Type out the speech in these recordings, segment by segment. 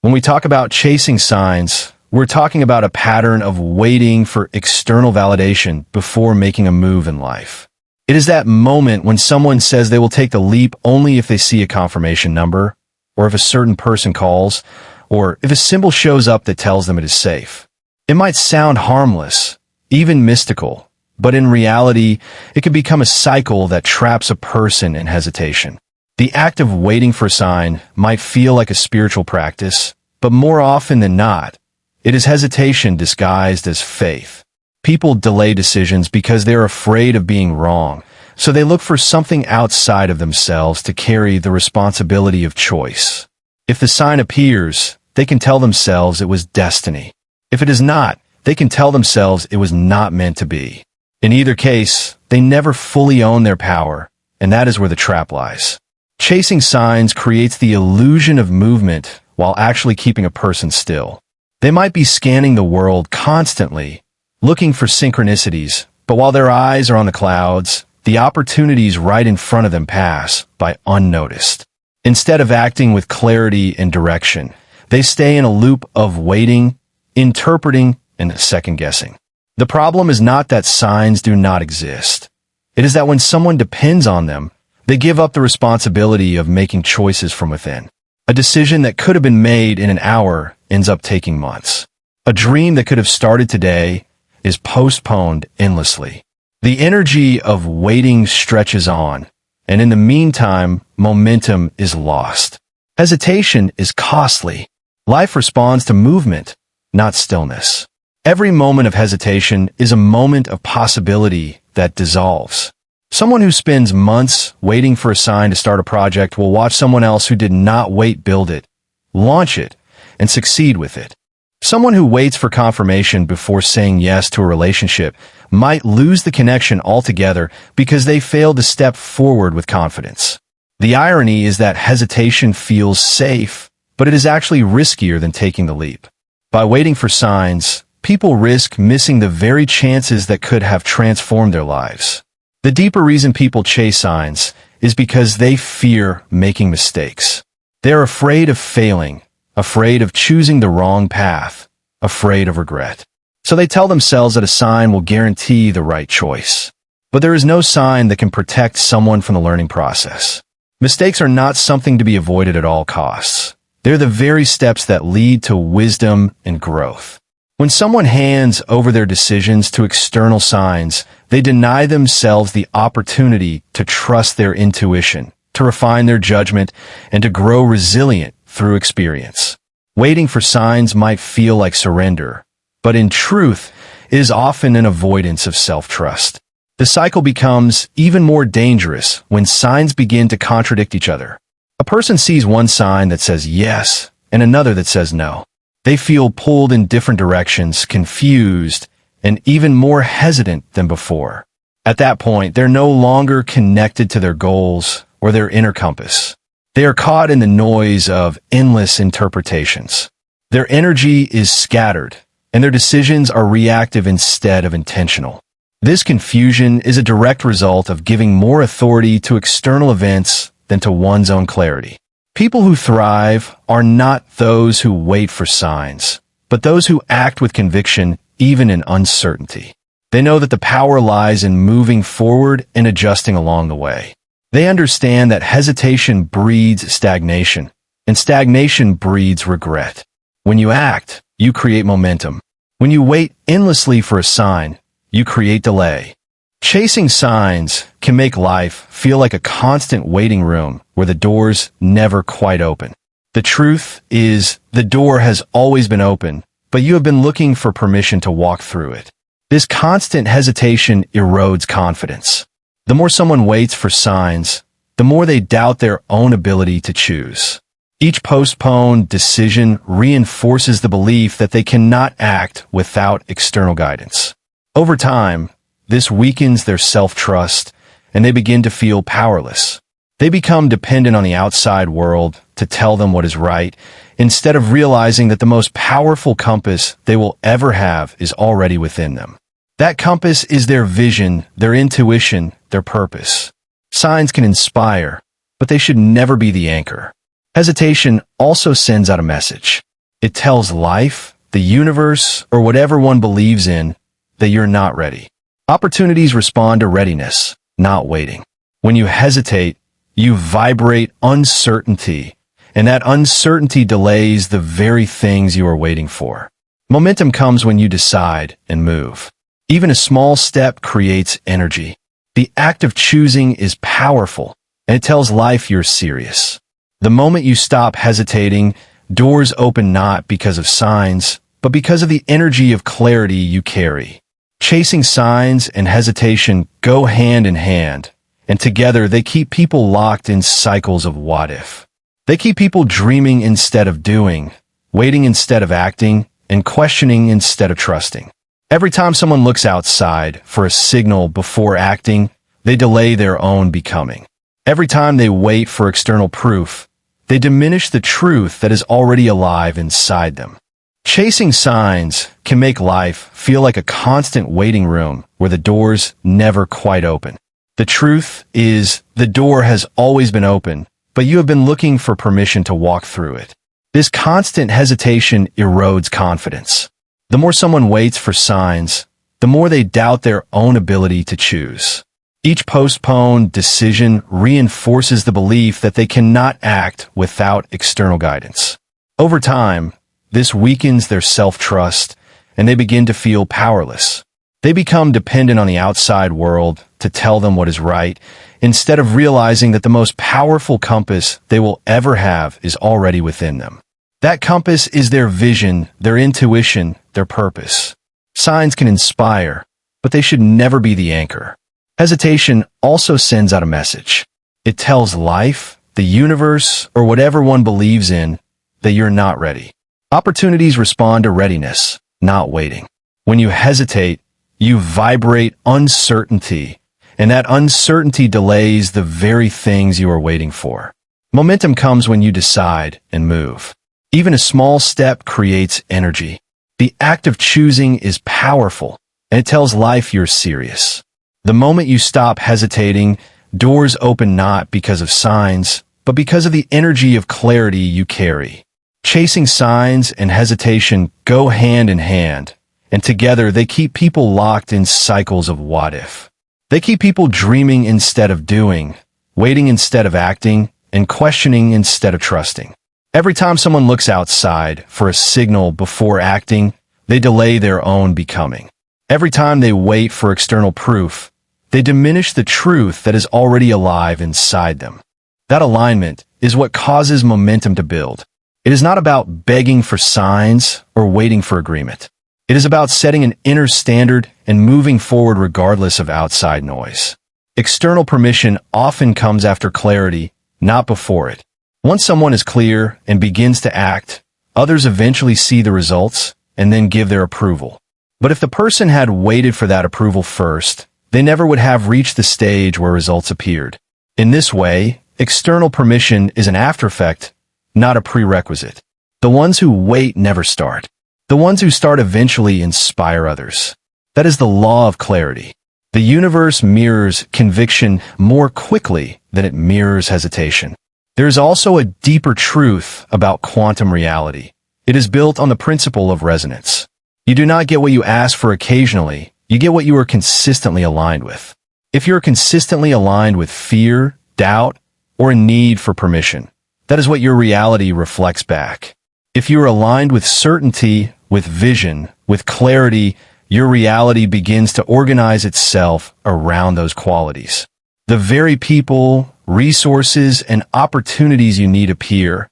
When we talk about chasing signs, we're talking about a pattern of waiting for external validation before making a move in life. It is that moment when someone says they will take the leap only if they see a confirmation number, or if a certain person calls, or if a symbol shows up that tells them it is safe. It might sound harmless, even mystical, but in reality, it can become a cycle that traps a person in hesitation. The act of waiting for a sign might feel like a spiritual practice, but more often than not, it is hesitation disguised as faith. People delay decisions because they're afraid of being wrong, so they look for something outside of themselves to carry the responsibility of choice. If the sign appears, they can tell themselves it was destiny. If it is not, they can tell themselves it was not meant to be. In either case, they never fully own their power, and that is where the trap lies. Chasing signs creates the illusion of movement while actually keeping a person still. They might be scanning the world constantly, looking for synchronicities, but while their eyes are on the clouds, the opportunities right in front of them pass by unnoticed. Instead of acting with clarity and direction, they stay in a loop of waiting, interpreting, and second-guessing. The problem is not that signs do not exist. It is that when someone depends on them, they give up the responsibility of making choices from within. A decision that could have been made in an hour ends up taking months. A dream that could have started today is postponed endlessly. The energy of waiting stretches on, and in the meantime, momentum is lost. Hesitation is costly. Life responds to movement, not stillness. Every moment of hesitation is a moment of possibility that dissolves. Someone who spends months waiting for a sign to start a project will watch someone else who did not wait build it, launch it, and succeed with it. Someone who waits for confirmation before saying yes to a relationship might lose the connection altogether because they failed to step forward with confidence. The irony is that hesitation feels safe, but it is actually riskier than taking the leap. By waiting for signs, people risk missing the very chances that could have transformed their lives. The deeper reason people chase signs is because they fear making mistakes. They're afraid of failing, afraid of choosing the wrong path, afraid of regret. So they tell themselves that a sign will guarantee the right choice. But there is no sign that can protect someone from the learning process. Mistakes are not something to be avoided at all costs. They're the very steps that lead to wisdom and growth. When someone hands over their decisions to external signs, they deny themselves the opportunity to trust their intuition, to refine their judgment, and to grow resilient through experience. Waiting for signs might feel like surrender, but in truth, it is often an avoidance of self-trust. The cycle becomes even more dangerous when signs begin to contradict each other. A person sees one sign that says yes and another that says no. They feel pulled in different directions, confused, and even more hesitant than before. At that point, they're no longer connected to their goals or their inner compass. They are caught in the noise of endless interpretations. Their energy is scattered, and their decisions are reactive instead of intentional. This confusion is a direct result of giving more authority to external events than to one's own clarity. People who thrive are not those who wait for signs, but those who act with conviction even in uncertainty. They know that the power lies in moving forward and adjusting along the way. They understand that hesitation breeds stagnation, and stagnation breeds regret. When you act, you create momentum. When you wait endlessly for a sign, you create delay. Chasing signs can make life feel like a constant waiting room where the doors never quite open. The truth is, the door has always been open, but you have been looking for permission to walk through it. This constant hesitation erodes confidence. The more someone waits for signs, the more they doubt their own ability to choose. Each postponed decision reinforces the belief that they cannot act without external guidance. Over time, this weakens their self-trust, and they begin to feel powerless. They become dependent on the outside world to tell them what is right, instead of realizing that the most powerful compass they will ever have is already within them. That compass is their vision, their intuition, their purpose. Signs can inspire, but they should never be the anchor. Hesitation also sends out a message. It tells life, the universe, or whatever one believes in, that you're not ready. Opportunities respond to readiness, not waiting. When you hesitate, you vibrate uncertainty, and that uncertainty delays the very things you are waiting for. Momentum comes when you decide and move. Even a small step creates energy. The act of choosing is powerful, and it tells life you're serious. The moment you stop hesitating, doors open not because of signs, but because of the energy of clarity you carry. Chasing signs and hesitation go hand in hand, and together they keep people locked in cycles of what if. They keep people dreaming instead of doing, waiting instead of acting, and questioning instead of trusting. Every time someone looks outside for a signal before acting, they delay their own becoming. Every time they wait for external proof, they diminish the truth that is already alive inside them. Chasing signs can make life feel like a constant waiting room where the doors never quite open. The truth is, the door has always been open, but you have been looking for permission to walk through it. This constant hesitation erodes confidence. The more someone waits for signs, the more they doubt their own ability to choose. Each postponed decision reinforces the belief that they cannot act without external guidance. Over time, this weakens their self-trust, and they begin to feel powerless. They become dependent on the outside world to tell them what is right, instead of realizing that the most powerful compass they will ever have is already within them. That compass is their vision, their intuition, their purpose. Signs can inspire, but they should never be the anchor. Hesitation also sends out a message. It tells life, the universe, or whatever one believes in, that you're not ready. Opportunities respond to readiness, not waiting. When you hesitate, you vibrate uncertainty, and that uncertainty delays the very things you are waiting for. Momentum comes when you decide and move. Even a small step creates energy. The act of choosing is powerful, and it tells life you're serious. The moment you stop hesitating, doors open not because of signs, but because of the energy of clarity you carry. Chasing signs and hesitation go hand in hand, and together they keep people locked in cycles of what if. They keep people dreaming instead of doing, waiting instead of acting, and questioning instead of trusting. Every time someone looks outside for a signal before acting, they delay their own becoming. Every time they wait for external proof, they diminish the truth that is already alive inside them. That alignment is what causes momentum to build. It is not about begging for signs or waiting for agreement. It is about setting an inner standard and moving forward regardless of outside noise. External permission often comes after clarity, not before it. Once someone is clear and begins to act, others eventually see the results and then give their approval. But if the person had waited for that approval first, they never would have reached the stage where results appeared. In this way, external permission is an aftereffect, not a prerequisite. The ones who wait never start. The ones who start eventually inspire others. That is the law of clarity. The universe mirrors conviction more quickly than it mirrors hesitation. There is also a deeper truth about quantum reality. It is built on the principle of resonance. You do not get what you ask for occasionally, you get what you are consistently aligned with. If you're consistently aligned with fear, doubt, or a need for permission, that is what your reality reflects back. If you are aligned with certainty, with vision, with clarity, your reality begins to organize itself around those qualities. The very people, resources, and opportunities you need appear,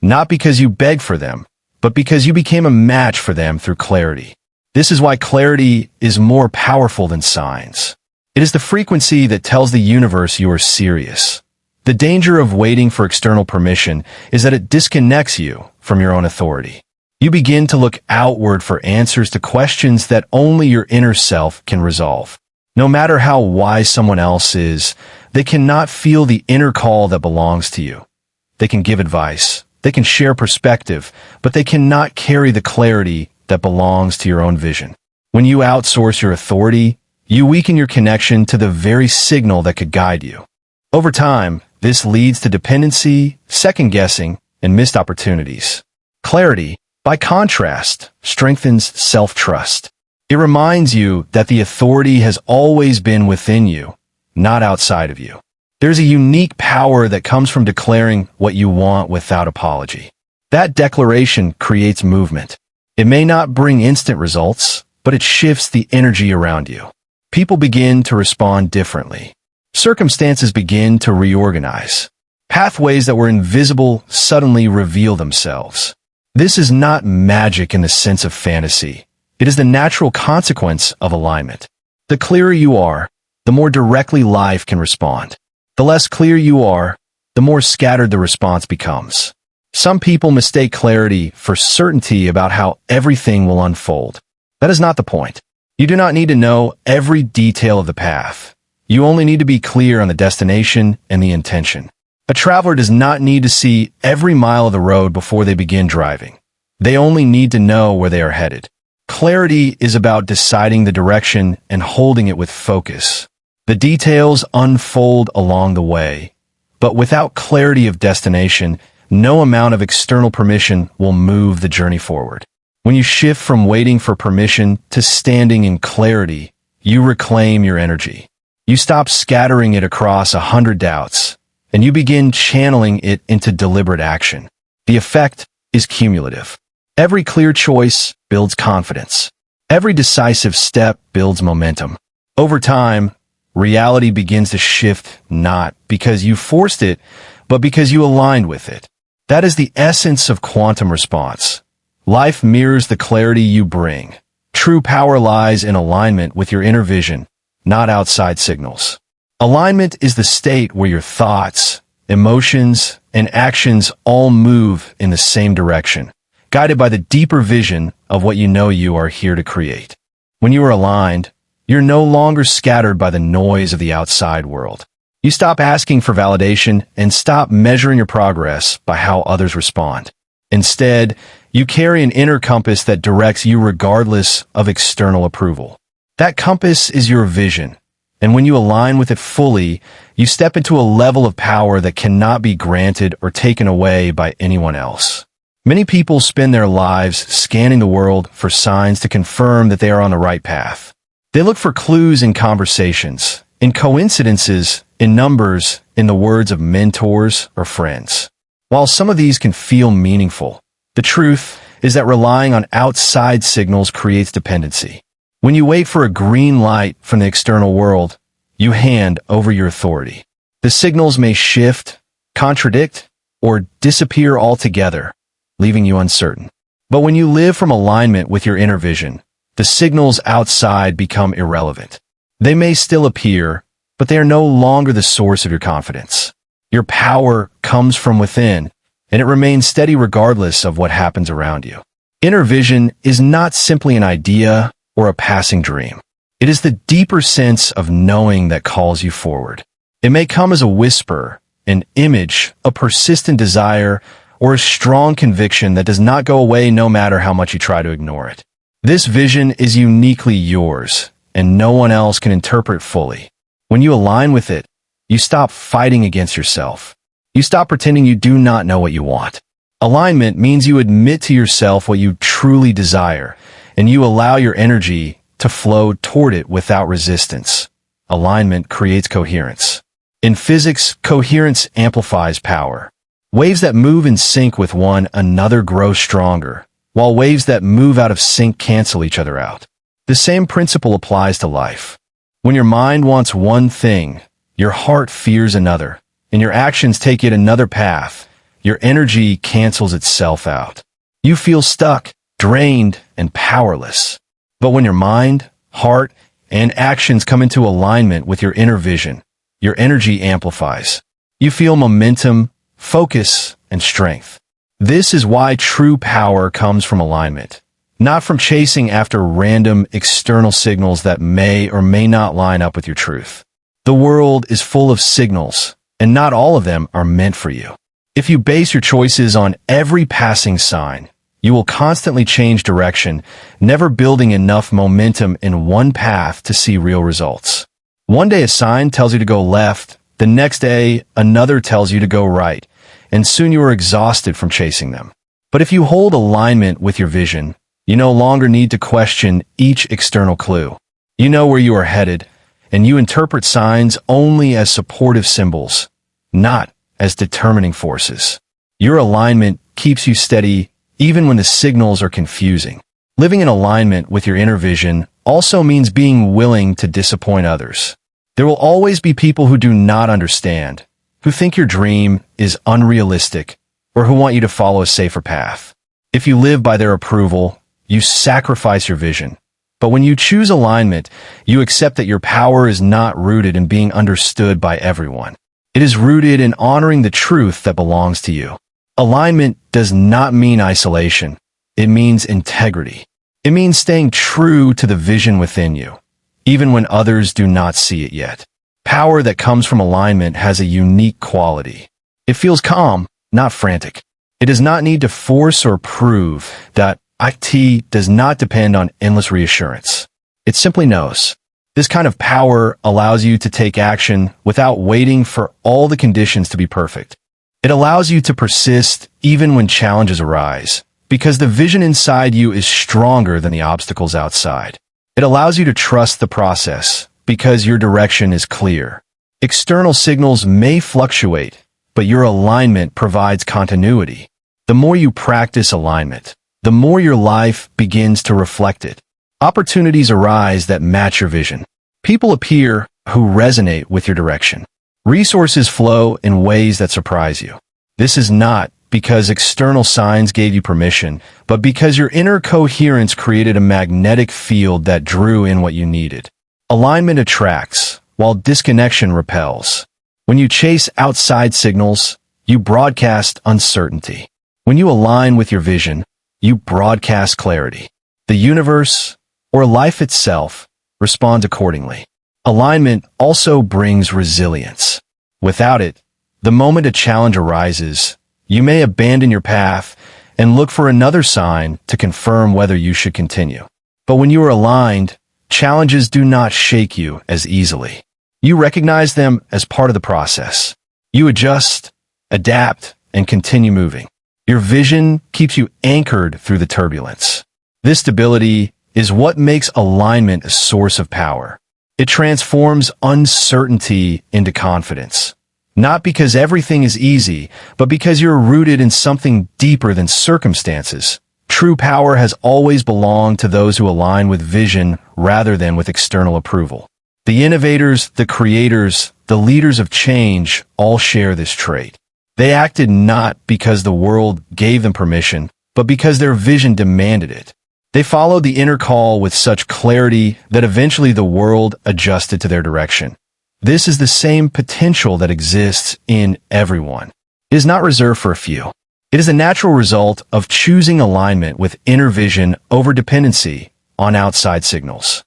not because you beg for them, but because you became a match for them through clarity. This is why clarity is more powerful than signs. It is the frequency that tells the universe you are serious. The danger of waiting for external permission is that it disconnects you from your own authority. You begin to look outward for answers to questions that only your inner self can resolve. No matter how wise someone else is, they cannot feel the inner call that belongs to you. They can give advice, they can share perspective, but they cannot carry the clarity that belongs to your own vision. When you outsource your authority, you weaken your connection to the very signal that could guide you. Over time, this leads to dependency, second-guessing, and missed opportunities. Clarity, By contrast, strengthens self-trust. It reminds you that the authority has always been within you, not outside of you. There's a unique power that comes from declaring what you want without apology. That declaration creates movement. It may not bring instant results, but it shifts the energy around you. People begin to respond differently. Circumstances begin to reorganize. Pathways that were invisible suddenly reveal themselves. This is not magic in the sense of fantasy. It is the natural consequence of alignment. The clearer you are, the more directly life can respond. The less clear you are, the more scattered the response becomes. Some people mistake clarity for certainty about how everything will unfold. That is not the point. You do not need to know every detail of the path. You only need to be clear on the destination and the intention. A traveler does not need to see every mile of the road before they begin driving. They only need to know where they are headed. Clarity is about deciding the direction and holding it with focus. The details unfold along the way, but without clarity of destination, no amount of external permission will move the journey forward. When you shift from waiting for permission to standing in clarity, you reclaim your energy. You stop scattering it across 100 doubts, and you begin channeling it into deliberate action. The effect is cumulative. Every clear choice builds confidence. Every decisive step builds momentum. Over time, reality begins to shift not because you forced it, but because you aligned with it. That is the essence of quantum response. Life mirrors the clarity you bring. True power lies in alignment with your inner vision, not outside signals. Alignment is the state where your thoughts, emotions, and actions all move in the same direction, guided by the deeper vision of what you know you are here to create. When you are aligned, you're no longer scattered by the noise of the outside world. You stop asking for validation and stop measuring your progress by how others respond. Instead, you carry an inner compass that directs you regardless of external approval. That compass is your vision, and when you align with it fully, you step into a level of power that cannot be granted or taken away by anyone else. Many people spend their lives scanning the world for signs to confirm that they are on the right path. They look for clues in conversations, in coincidences, in numbers, in the words of mentors or friends. While some of these can feel meaningful, the truth is that relying on outside signals creates dependency. When you wait for a green light from the external world, you hand over your authority. The signals may shift, contradict, or disappear altogether, leaving you uncertain. But when you live from alignment with your inner vision, the signals outside become irrelevant. They may still appear, but they are no longer the source of your confidence. Your power comes from within, and it remains steady regardless of what happens around you. Inner vision is not simply an idea or a passing dream. It is the deeper sense of knowing that calls you forward. It may come as a whisper, an image, a persistent desire, or a strong conviction that does not go away no matter how much you try to ignore it. This vision is uniquely yours, and no one else can interpret fully. When you align with it, you stop fighting against yourself. You stop pretending you do not know what you want. Alignment means you admit to yourself what you truly desire, and you allow your energy to flow toward it without resistance. Alignment creates coherence. In physics, coherence amplifies power. Waves that move in sync with one another grow stronger, while waves that move out of sync cancel each other out. The same principle applies to life. When your mind wants one thing, your heart fears another, and your actions take yet another path, your energy cancels itself out. You feel stuck, drained, and powerless. But when your mind, heart, and actions come into alignment with your inner vision, your energy amplifies. You feel momentum, focus, and strength. This is why true power comes from alignment, not from chasing after random external signals that may or may not line up with your truth. The world is full of signals, and not all of them are meant for you. If you base your choices on every passing sign, you will constantly change direction, never building enough momentum in one path to see real results. One day a sign tells you to go left, the next day another tells you to go right, and soon you are exhausted from chasing them. But if you hold alignment with your vision, you no longer need to question each external clue. You know where you are headed, and you interpret signs only as supportive symbols, not as determining forces. Your alignment keeps you steady even when the signals are confusing. Living in alignment with your inner vision also means being willing to disappoint others. There will always be people who do not understand, who think your dream is unrealistic, or who want you to follow a safer path. If you live by their approval, you sacrifice your vision. But when you choose alignment, you accept that your power is not rooted in being understood by everyone. It is rooted in honoring the truth that belongs to you. Alignment does not mean isolation. It means integrity. It means staying true to the vision within you, even when others do not see it yet. Power that comes from alignment has a unique quality. It feels calm, not frantic. It does not need to force or prove. That IT does not depend on endless reassurance. It simply knows. This kind of power allows you to take action without waiting for all the conditions to be perfect. It allows you to persist even when challenges arise, because the vision inside you is stronger than the obstacles outside. It allows you to trust the process, because your direction is clear. External signals may fluctuate, but your alignment provides continuity. The more you practice alignment, the more your life begins to reflect it. Opportunities arise that match your vision. People appear who resonate with your direction. Resources flow in ways that surprise you. This is not because external signs gave you permission, but because your inner coherence created a magnetic field that drew in what you needed. Alignment attracts, while disconnection repels. When you chase outside signals, you broadcast uncertainty. When you align with your vision, you broadcast clarity. The universe, or life itself, responds accordingly. Alignment also brings resilience. Without it, the moment a challenge arises, you may abandon your path and look for another sign to confirm whether you should continue. But when you are aligned, challenges do not shake you as easily. You recognize them as part of the process. You adjust, adapt, and continue moving. Your vision keeps you anchored through the turbulence. This stability is what makes alignment a source of power. It transforms uncertainty into confidence. Not because everything is easy, but because you're rooted in something deeper than circumstances. True power has always belonged to those who align with vision rather than with external approval. The innovators, the creators, the leaders of change all share this trait. They acted not because the world gave them permission, but because their vision demanded it. They followed the inner call with such clarity that eventually the world adjusted to their direction. This is the same potential that exists in everyone. It is not reserved for a few. It is a natural result of choosing alignment with inner vision over dependency on outside signals.